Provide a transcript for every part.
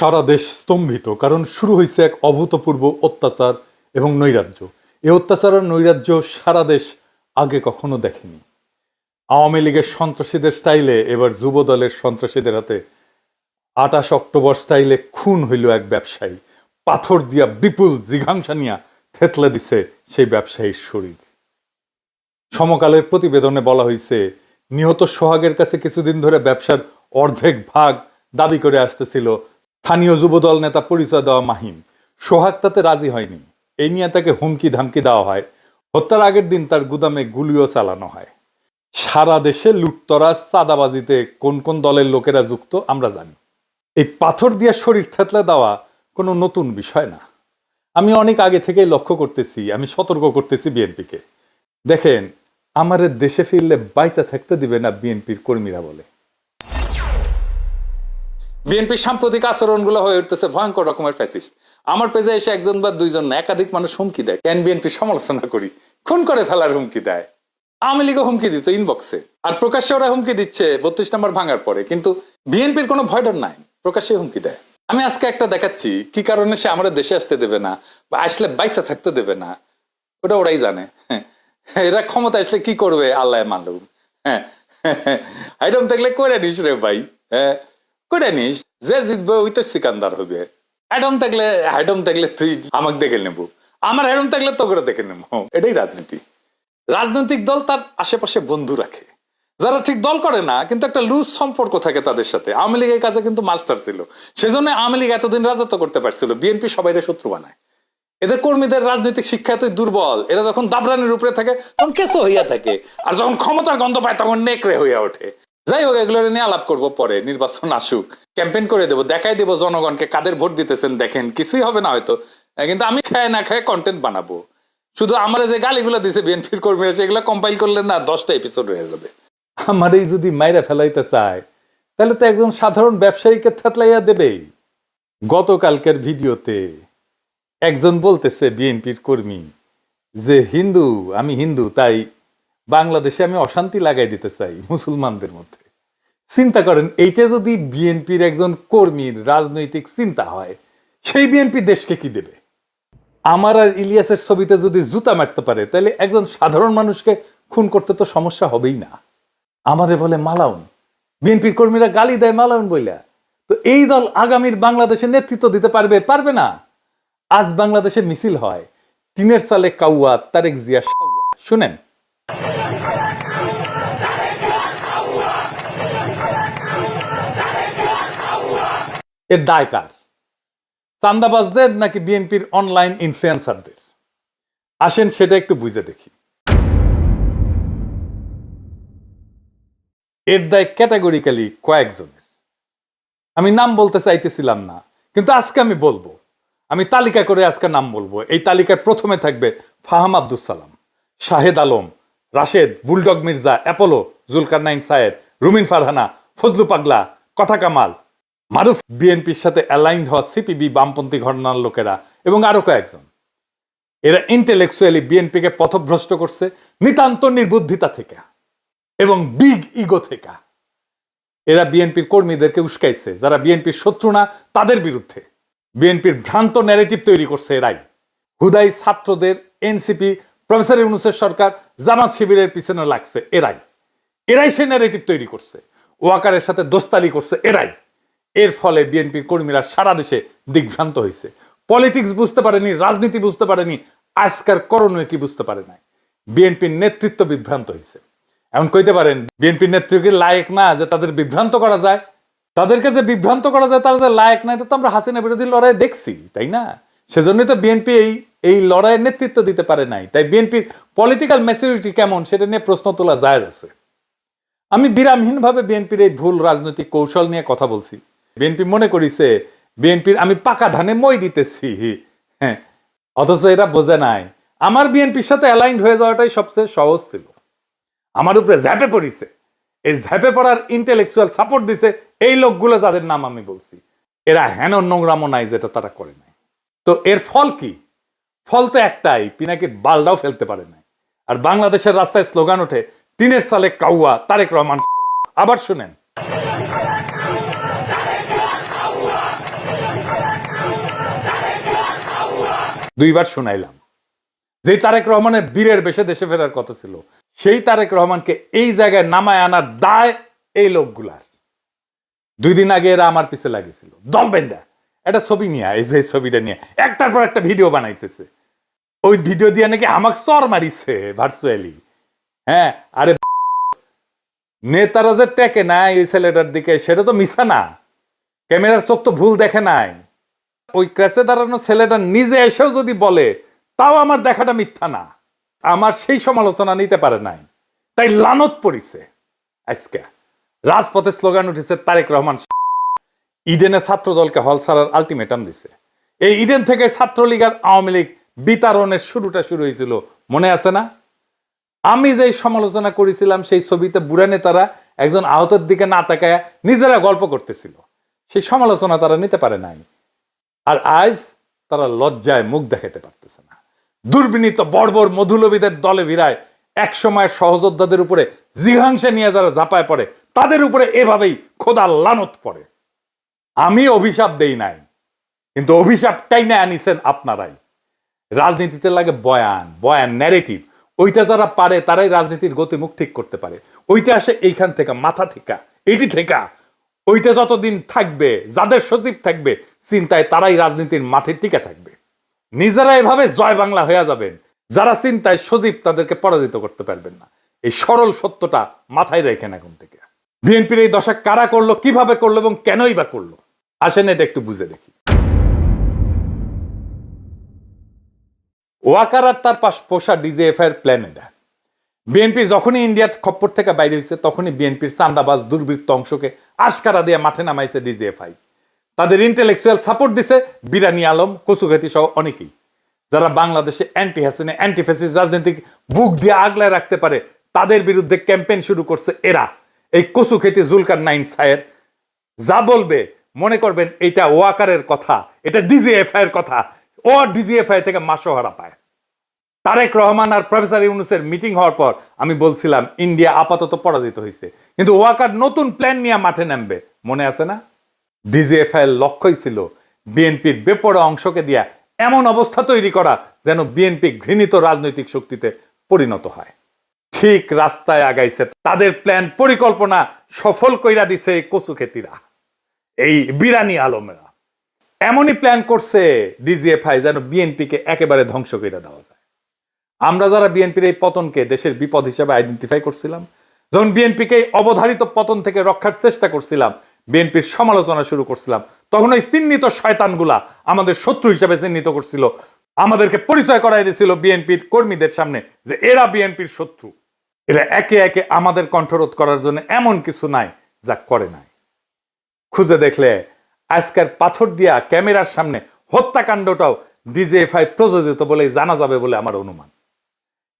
সারা দেশ স্তম্ভিত, কারণ শুরু হয়েছে এক অভূতপূর্ব অত্যাচার এবং নৈরাজ্য। এই অত্যাচার আর নৈরাজ্য সারা দেশ আগে কখনো দেখেনি। আওয়ামী লীগের সন্ত্রাসীদের স্টাইলে এবার যুব দলের সন্ত্রাসীদের হাতে ২৮ অক্টোবর স্টাইলে খুন হইল এক ব্যবসায়ী। পাথর দিয়া বিপুল জিঘাংসা নিয়া থেতলে দিছে সেই ব্যবসায়ীর শরীর। সমকালের প্রতিবেদনে বলা হয়েছে, নিহত সোহাগের কাছে কিছুদিন ধরে ব্যবসার অর্ধেক ভাগ দাবি করে আসতেছিল স্থানীয় যুবদল নেতা পরিচয় দেওয়া মাহিম। সোহাগ তাতে রাজি হয়নি। এই নিয়ে তাকে হুমকি ধামকি দেওয়া হয়। হত্যার আগের দিন তার গুদামে গুলিও চালানো হয়। সারা দেশে লুটতরাজ চাঁদাবাজিতে কোন কোন দলের লোকেরা যুক্ত আমরা জানি। এই পাথর দিয়ে শরীর থেতলে দেওয়া কোনো নতুন বিষয় না। আমি অনেক আগে থেকেই লক্ষ্য করতেছি, আমি সতর্ক করতেছি বিএনপিকে। দেখেন, আমাদের দেশে ফিরলে বাইচা থাকতে দিবে না বিএনপির কর্মীরা বলে। বিএনপির সাম্প্রতিক আচরণগুলো হয়ে উঠতেছে ভয়ঙ্কর রকমের ফ্যাসিস্ট। আমার পেজে এসে একজন বা দুইজন না, একাধিক মানুষ হুমকি দেয়। কেন বিএনপির সমালোচনা করি? খুন করে ফেলার হুমকি দেয়। আওয়ামী লীগও হুমকি দিত ইনবক্সে, আর প্রকাশ্যে ওরা হুমকি দিচ্ছে ৩২ নম্বর ভাঙার পরে। কিন্তু বিএনপির কোনো ভয় ডর নাই, প্রকাশ্যে হুমকি দেয়। আমি আজকে একটা দেখাচ্ছি কি কারণে সে আমাদের দেশে আসতে দেবে না বা আসলে বাইসা থাকতে দেবে না, ওটা ওরাই জানে। এরা ক্ষমতা আসলে কি করবে আল্লাহ মালুম। হাইডম থাকলে করে নিস রে ভাই, করে নিস। যে জিতবে ওই তো সিকান্দার হবে। হাইডম থাকলে তুই আমাকে দেখে নেবো, আমার হাইডম থাকলে তো করে দেখে নেবো। এটাই রাজনীতি। রাজনৈতিক দল তার আশেপাশে বন্ধু রাখে, যারা ঠিক দল করে না কিন্তু একটা লুজ সম্পর্ক থাকে তাদের সাথে। আওয়ামী লীগের কাছে কিন্তু মাস্টার ছিল, সেজন্য আওয়ামী লীগ এতদিন রাজত্ব করতে পারছিল। বিএনপি সবাইরে শত্রু বানায়। এদের কর্মীদের রাজনৈতিক শিক্ষা এতই দুর্বল, এরা যখন দাবরানির উপরে থাকে তখন কেসো হইয়া থাকে, আর যখন ক্ষমতার গন্ধ পায় তখন নেকড়ে হইয়া ওঠে। যাই হোক, এগুলো নিয়ে আলাপ করবো পরে। নির্বাচন আসুক, ক্যাম্পেইন করে দেবো, দেখাই দেবো জনগণকে কাদের ভোট দিতেছেন। দেখেন, কিছুই হবে না হয়তো, কিন্তু আমি খায় না খায় কন্টেন্ট বানাবো। শুধু আমার যে গালিগুলো দিছে বিএনপির কর্মীরা, সেগুলো কম্পাইল করলে না 10টা এপিসোড হয়ে যাবে। আমার এই যদি মাইরা ফেলাইতে চায় তাহলে তো একজন সাধারণ ব্যবসায়ীকে থেতলাইয়া দেবেই। গতকালকের ভিডিওতে একজন বলতেছে, বিএনপির কর্মী, যে হিন্দু, আমি হিন্দু, তাই বাংলাদেশে আমি অশান্তি লাগাই দিতে চাই মুসলমানদের মধ্যে। চিন্তা করেন, এইটা যদি বিএনপির একজন কর্মীর রাজনৈতিক চিন্তা হয়, সেই বিএনপি দেশকে কি দেবে? আমার আর ইলিয়াসের ছবিতে যদি জুতা মারতে পারে, তাহলে একজন সাধারণ মানুষকে খুন করতে তো সমস্যা হবেই না। আমাদের বলে মালাউন, বিএনপির কর্মীরা গালি দেয় মালাউন বইলা। তো এই দল আগামীর বাংলাদেশে নেতৃত্ব দিতে পারবে? পারবে না। আজ বাংলাদেশে মিছিল হয়, টিনের চালে কাউয়া, তারেক জিয়া সাউয়া। শুনেন, এর দায় কার? চান্দাবাজদের নাকি বিএনপির অনলাইন ইনফ্লুয়েন্সারদের? আসেন সেটা একটু বুঝে দেখি। এর দায় ক্যাটাগরিক্যালি কয়েকজনের। আমি নাম বলতে চাইতেছিলাম না, কিন্তু আজকে আমি বলবো। আমি তালিকা করে আজকে নাম বলবো। এই তালিকায় প্রথমে থাকবে ফাহাম আব্দুল সালাম, শাহেদ আলম, রাশেদ, বুলডগ মির্জা, অ্যাপোলো, জুলকারনাইন সায়েদ, রুমিন ফারহানা, ফজলু পাগলা, কথা কামাল, মারুফ, বিএনপির সাথে অ্যালাইন্ড হওয়া সিপিবি বামপন্থী ঘটনার লোকেরা এবং আরো কয়েকজন। এরা ইন্টেলেকচুয়ালি বিএনপিকে পথভ্রষ্ট করছে নিতান্ত নির্বুদ্ধিতা থেকে এবং বিগ ইগো থেকে। এরা বিএনপির কর্মীদেরকে উস্কাইছে, যারা বিএনপির শত্রু না তাদের বিরুদ্ধে। বিএনপির ভ্রান্ত ন্যারেটিভ তৈরি করছে এরাই। হুদাই ছাত্রদের, এনসিপি, প্রফেসর ইউনূসের সরকার, জামাত শিবিরের পিছনে লাগছে এরাই সেই ন্যারেটিভ তৈরি করছে। ওয়াকারের সাথে দোস্তালি করছে এরাই। এর ফলে বিএনপির কর্মীরা সারা দেশে দিগ্ভ্রান্ত হয়েছে। পলিটিক্স বুঝতে পারেনি, রাজনীতি বুঝতে পারেনি, আজকার করণীয় কি বুঝতে পারে নাই। বিএনপির নেতৃত্ব বিভ্রান্ত হয়েছে। এখন কইতে পারেন, বিএনপির নেতৃত্ব কি লায়ক না যে তাদের বিভ্রান্ত করা যায়? তাদেরকে যে বিভ্রান্ত করা যায় তারা যে লায়ক না, এটা তো আমরা হাসিনা বিরোধী লড়াই দেখছি, তাই না? সেজন্যই তো বিএনপি এই লড়াইয়ের নেতৃত্ব দিতে পারে নাই। তাই বিএনপির পলিটিক্যাল ম্যাচুরিটি কেমন সেটা নিয়ে প্রশ্ন তোলা যায় আছে। আমি বিরামহীনভাবে বিএনপির এই ভুল রাজনৈতিক কৌশল নিয়ে কথা বলছি। বিএনপি মনে করিছে বিএনপির আমি পাকা ধানে মই দিতেছি, হ্যাঁ, অথচ এরা বোঝে নাই আমার বিএনপির সাথে অ্যালাইন্ড হয়ে যাওয়াটাই সবচেয়ে সহজ ছিল। আমার উপরে ঝাঁপে পড়িছে। এই ঝাঁপে পড়ার ইন্টেলেকচুয়াল সাপোর্ট দিছে এই লোকগুলো যাদের নাম আমি বলছি। এরা হেন নোংরামো নাই যেটা তারা করে নাই। তো এর ফল কি? ফল তো একটাই, পিনাকির বালটাও ফেলতে পারে নাই। আর বাংলাদেশের রাস্তায় স্লোগান ওঠে, টিনের চালে কাউয়া, তারেক রহমান। আবার শুনেন, 2বার শুনাইলাম। যে তারেক রহমানের বীরের বেশে দেশে ফেরার কথা ছিল, সেই তারেক রহমানকে এই জায়গায় নামায় আনার দায় এই লোকগুলার। 2 দিন আগে এরা আমার পিছে লাগিয়েছিল দল বেঁধা, একটা ছবি নিয়ে, এই যে ছবিটা নিয়ে একটার পর একটা ভিডিও বানাইতেছে। ওই ভিডিও দিয়ে নাকি আমাকে চর মারিছে ভার্চুয়ালি। হ্যাঁ, আরে নেতারা যে টেকে নাই এই ছেলেটার দিকে, সেটা তো মিছা না। ক্যামেরার চোখ তো ভুল দেখে নাই। ওই ক্র্যাশে দাঁড়ানো ছেলেটা নিজে এসেও যদি বলে, তাও আমার দেখাটা মিথ্যা না। আমার সেই সমালোচনা নিতে পারে নাই, তাই লানত পড়িছে। আজকে রাজপথে স্লোগান উঠেছে তারেক রহমান। ইডেনে ছাত্র দলকে হল ছাড়ার আলটিমেটাম দিছে। এই ইডেন থেকে ছাত্রলীগ আর আওয়ামী লীগ বিতাড়নের শুরুটা শুরু হয়েছিল, মনে আছে না? আমি যে সমালোচনা করেছিলাম, সেই ছবিতে বুড়া নেতারা একজন আহতের দিকে না তাকায় নিজেরা গল্প করতেছিল, সেই সমালোচনা তারা নিতে পারে নাই। আর আজ তারা লজ্জায় মুখ দেখাতে পারতেছে না। দুর্বিনীত বর্বর মধুলবীদের দলে ভিড়ায় এক সময়ের সহযোদ্ধাদের উপরে জিঘাংসে নিয়ে যারা ঝাঁপায় পড়ে, তাদের উপরে এভাবেই খোদা লানত পড়ে। আমি অভিশাপ দেই নাই, কিন্তু অভিশাপটাই না আনিছেন আপনারাই। রাজনীতিতে লাগে বয়ান, বয়ান ন্যারেটিভ। ওইটা যারা পারে তারাই রাজনীতির গতিমুখ ঠিক করতে পারে। ওইটা আসে এইখান থেকে, মাথা থেকে, এটি থেকে। ওইটা যতদিন থাকবে, যাদের সচিব থাকবে চিন্তায়, তারাই রাজনীতির মাঠে টিকে থাকবে। নিজেরা এভাবে জয় বাংলা হয়ে যাবেন, যারা চিন্তায় সজীব তাদেরকে পরাজিত করতে পারবেন না। এই সরল সত্যটা মাথায় রেখেন এখন থেকে। বিএনপির এই দশা কারা করলো, কিভাবে করলো এবং কেনই বা করলো, আসেন এটা একটু বুঝে দেখি। ওয়াকার আর তার পাশ পোষা ডিজিএফআই এর প্ল্যান এটা। বিএনপি যখনই ইন্ডিয়ার খপ্পর থেকে বাইরে হয়েছে, তখনই বিএনপির চান্দাবাজ দুর্বৃত্ত অংশকে আশকারা দিয়ে মাঠে নামাইছে ডিজিএফআই। তাদের ইন্টেলেকচুয়াল সাপোর্ট দিছে বিরানি আলম, কচুঘাতি সহ অনেকেই, যারা বাংলাদেশে অ্যান্টি হাসিনা, অ্যান্টি ফ্যাসিস্ট রাজনীতি বুক দিয়ে আগলায় রাখতে পারে, তাদের বিরুদ্ধে ক্যাম্পেইন শুরু করছে এরা। এই কচুখেতি জুলকার নাইন সায়ের যা বলবে মনে করবেন এটা ওয়াকারের কথা, এটা ডিজিএফআই এর কথা। ও ডিজিএফআই থেকে মাসোহারা পায়। তারেক রহমান আর প্রফেসর ইউনূসের মিটিং হওয়ার পর আমি বলছিলাম ইন্ডিয়া আপাতত পরাজিত হয়েছে, কিন্তু ওয়াকার নতুন প্ল্যান নিয়ে মাঠে নামবে, মনে আছে না? ডিজিএফআই এর লক্ষ্যই ছিল বিএনপির বেপরোয়া অংশকে দিয়া এমন অবস্থা তৈরি করা যেন বিএনপি ঘৃণিত রাজনৈতিক শক্তিতে পরিণত হয়। ঠিক রাস্তায় আগাইছে। তাদের প্ল্যান পরিকল্পনা সফল কইরা দিছে এই কচুখেতিরা, এই বিরানি আলমেরা। এমনই প্ল্যান করছে ডিজিএফআই যেন বিএনপিকে একেবারে ধ্বংস করে দেওয়া যায়। আমরা যারা বিএনপির এই পতনকে দেশের বিপদ হিসেবে আইডেন্টিফাই করছিলাম, যখন বিএনপিকে অবধারিত পতন থেকে রক্ষার চেষ্টা করছিলাম, বিএনপির সমালোচনা শুরু করছিলাম, তখন ওই চিহ্নিত শয়তানগুলা আমাদের শত্রু হিসেবে চিহ্নিত করছিল, আমাদেরকে পরিচয় করাই দিয়েছিল বিএনপির কর্মীদের সামনে যে এরা বিএনপির শত্রু। এরা একে একে আমাদের কণ্ঠরোধ করার জন্য এমন কিছু নাই যা করে নাই। খুঁজে দেখলে আজকের পাথর দিয়া ক্যামেরার সামনে হত্যাকাণ্ডটাও ডিজিএফআই প্রযোজিত বলে জানা যাবে বলে আমার অনুমান।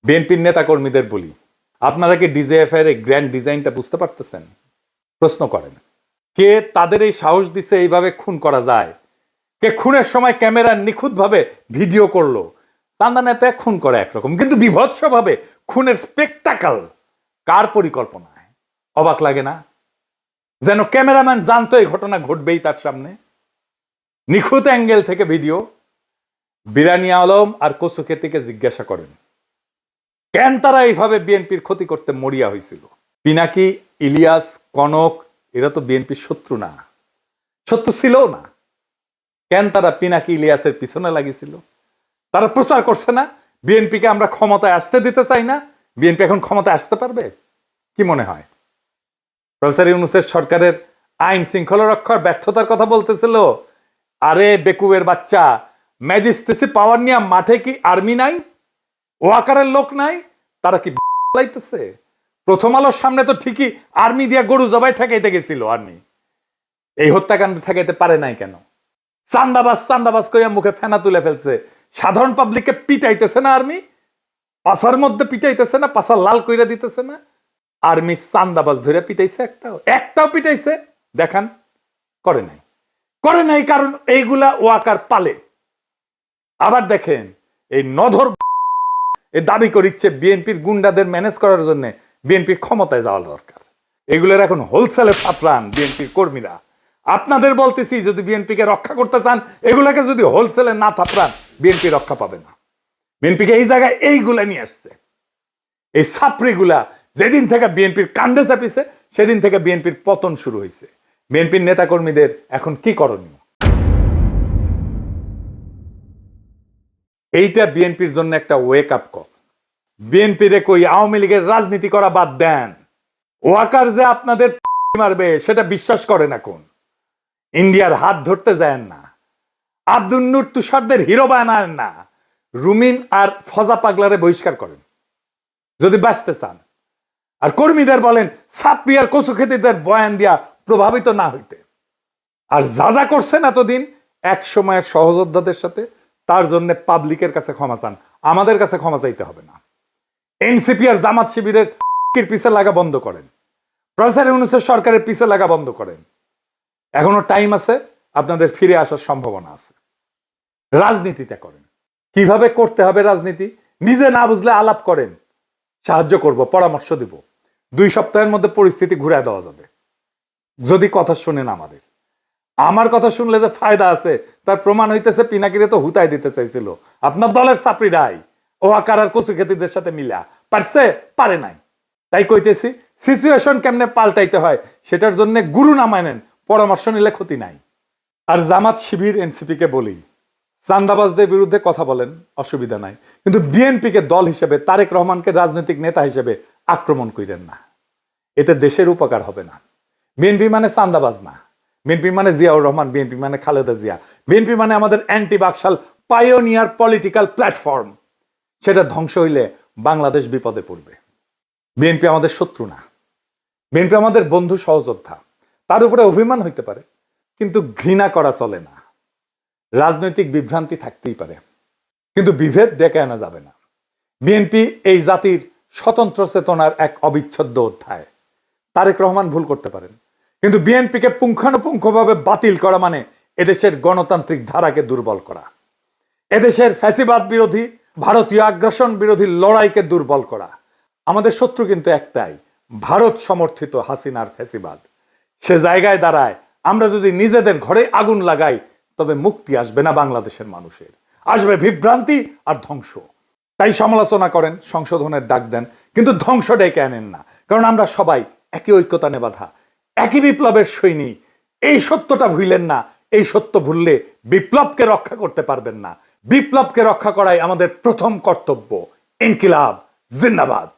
বিএনপির নেতা কর্মীদের বলি, আপনারা কি ডিজিএফআই এর গ্র্যান্ড ডিজাইনটা বুঝতে পারতেছেন? প্রশ্ন করেন, কে তাদের এই সাহস দিছে এইভাবে খুন করা যায়? কে খুনের সময় ক্যামেরার নিখুঁতভাবে ভিডিও করলো? চান্দা নেপে খুন করে একরকম, কিন্তু বিভৎসভাবে খুনের স্পেকটাকল কার পরিকল্পনায়? অবাক লাগে না? যেন ক্যামেরাম্যান জানতো এই ঘটনা ঘটবেই তার সামনে। নিখুঁত অ্যাঙ্গেল থেকে ভিডিও। বিরানি আলম আর কচুখেতিকে জিজ্ঞাসা করেন কেন তারা এইভাবে বিএনপির ক্ষতি করতে মরিয়া হয়েছিল। পিনাকি, ইলিয়াস, কনক এরা তো বিএনপির শত্রু না, শত্রু ছিল না। কেন তারা পিনাকি ইলিয়াসের পিছনে লাগিয়েছিল? তারা প্রচার করছে না বিএনপিকে আমরা ক্ষমতায় আসতে দিতে চাই না। বিএনপি এখন ক্ষমতায় আসতে পারবে কি মনে হয়? প্রফেসর ইউনূসের সরকারের আইন শৃঙ্খলা রক্ষার ব্যর্থতার কথা বলতেছিল। আরে বেকুবের বাচ্চা, ম্যাজিস্ট্রেসি পাওয়ার নিয়ে মাঠে কি আর্মি নাই? ওয়াকারের লোক নাই? তারা কি লাইতেছে? প্রথম আলোর সামনে তো ঠিকই আর্মি দিয়া গরু জবাই ঠেকাইতে গেছিল আর্মি। এই হত্যাকাণ্ড ঠেকাইতে পারে নাই কেন? চান্দাবাজ চান্দাবাজ কইয়া মুখে ফেনা তুলে ফেলছে। সাধারণ পাবলিককে পিটাইতেছে না আর্মি? পাশার মধ্যে পিটাইতেছে না? পাশা লাল কইরা দিতেছে না? আর্মি চান্দাবাজ ধরে পিটাইছে? একটাও পিটাইছে দেখান? করে নাই। করে নাই কারণ এইগুলা ওয়াকার পালে। আবার দেখেন এই নধর এ দাবি করিচ্ছে বিএনপির গুন্ডাদের ম্যানেজ করার জন্য বিএনপির ক্ষমতায় যাওয়া দরকার। এগুলোর এখন হোলসেলে ফাপড়ান বিএনপির কর্মীরা। আপনাদের বলতেছি, যদি বিএনপিকে রক্ষা করতে চান, এগুলাকে যদি হোলসেলে না থাপড়ান, বিএনপি রক্ষা পাবে না। বিএনপিকে এই জায়গায় এইগুলা নিয়ে আসছে, এই ছাপড়িগুলা। যেদিন থেকে বিএনপির কান্দে চাপিছে, সেদিন থেকে বিএনপির পতন শুরু হয়েছে। বিএনপির নেতাকর্মীদের এখন কি করণীয়? এইটা বিএনপির জন্য একটা ওয়েক আপ কল। বিএনপির কই আওয়ামী লীগের রাজনীতি করা বাদ দেন। ওয়াকার যে আপনাদের মারবে সেটা বিশ্বাস করেন এখন। ইন্ডিয়ার হাত ধরতে যায় না, আব্দুল নূর তুষারদের হিরো বানায় না, রুমিন আর ফজা পাগলারে বহিষ্কার করেন যদি বাঁচতে চান। আর কর্মীদের বলেন ছাত্রী আর কচু খেতিদের বয়ান দিয়া প্রভাবিত না হইতে। আর যা যা করছেন এতদিন এক সময়ের সহযোদ্ধাদের সাথে, তার জন্য পাবলিকের কাছে ক্ষমা চান, আমাদের কাছে ক্ষমা চাইতে হবে না। এনসিপি আর জামাত শিবিরের পিছে লাগা বন্ধ করেন, প্রফেসর ইউনূসের সরকারের পিছে লাগা বন্ধ করেন। এখনো টাইম আছে, আপনাদের ফিরে আসার সম্ভাবনা আছে। রাজনীতিটা করেন, কিভাবে করতে হবে রাজনীতি নিজে না বুঝলে আলাপ করেন, সাহায্য করব, পরামর্শ দিব। 2 সপ্তাহের মধ্যে পরিস্থিতি ঘুরে দেওয়া যাবে যদি কথা শুনেন আমাদের। আমার কথা শুনলে যে ফায়দা আছে তার প্রমাণ হইতেছে পিনাকিরে তো হুতাই দিতে চাইছিল আপনার দলের চাপড়িরাই। ও আকার আর কচু খেতিদের সাথে মিলা পারছে, পারে নাই। তাই কইতেছি, সিচুয়েশন কেমনে পাল্টাইতে হয় সেটার জন্য গুরু না মানেন, পরামর্শ নিলে ক্ষতি নাই। আর জামাত শিবির এনসিপি কে বলি, চান্দাবাজদের বিরুদ্ধে কথা বলেন, অসুবিধা নাই, কিন্তু বিএনপিকে দল হিসেবে, তারেক রহমানকে রাজনৈতিক নেতা হিসেবে আক্রমণ করেন না। এতে দেশের উপকার হবে না। বিএনপি মানে চান্দাবাজ না, বিএনপি মানে জিয়াউর রহমান, বিএনপি মানে খালেদা জিয়া, বিএনপি মানে আমাদের anti Baksal pioneer political platform. সেটা ধ্বংস হইলে বাংলাদেশ বিপদে পড়বে। বিএনপি আমাদের শত্রু না, বিএনপি আমাদের বন্ধু সহযোদ্ধা। তার উপরে অভিমান হইতে পারে, কিন্তু ঘৃণা করা চলে না। রাজনৈতিক বিভ্রান্তি থাকতেই পারে, কিন্তু বিভেদ ডেকে আনা যাবে না। বিএনপি এই জাতির স্বতন্ত্র চেতনার এক অবিচ্ছেদ্য অধ্যায়। তারেক রহমান ভুল করতে পারেন, কিন্তু বিএনপিকে পুঙ্খানুপুঙ্খভাবে বাতিল করা মানে এদেশের গণতান্ত্রিক ধারাকে দুর্বল করা, এদেশের ফ্যাসিবাদ বিরোধী, ভারতীয় আগ্রাসন বিরোধী লড়াইকে দুর্বল করা। আমাদের শত্রু কিন্তু একটাই, ভারত সমর্থিত হাসিনার ফ্যাসিবাদ। সে জায়গায় দাঁড়ায় আমরা যদি নিজেদের ঘরে আগুন লাগাই, তবে মুক্তি আসবে না বাংলাদেশের মানুষের, আসবে বিভ্রান্তি আর ধ্বংস। তাই সমালোচনা করেন, সংশোধনের ডাক দেন, কিন্তু ধ্বংস ডেকে আনেন না। কারণ আমরা সবাই একই ঐক্যতানে বাঁধা, একই বিপ্লবের সৈনিক। এই সত্যটা ভুলেন না। এই সত্য ভুললে বিপ্লবকে রক্ষা করতে পারবেন না। বিপ্লবকে রক্ষা করাই আমাদের প্রথম কর্তব্য। ইনকিলাব জিন্দাবাদ।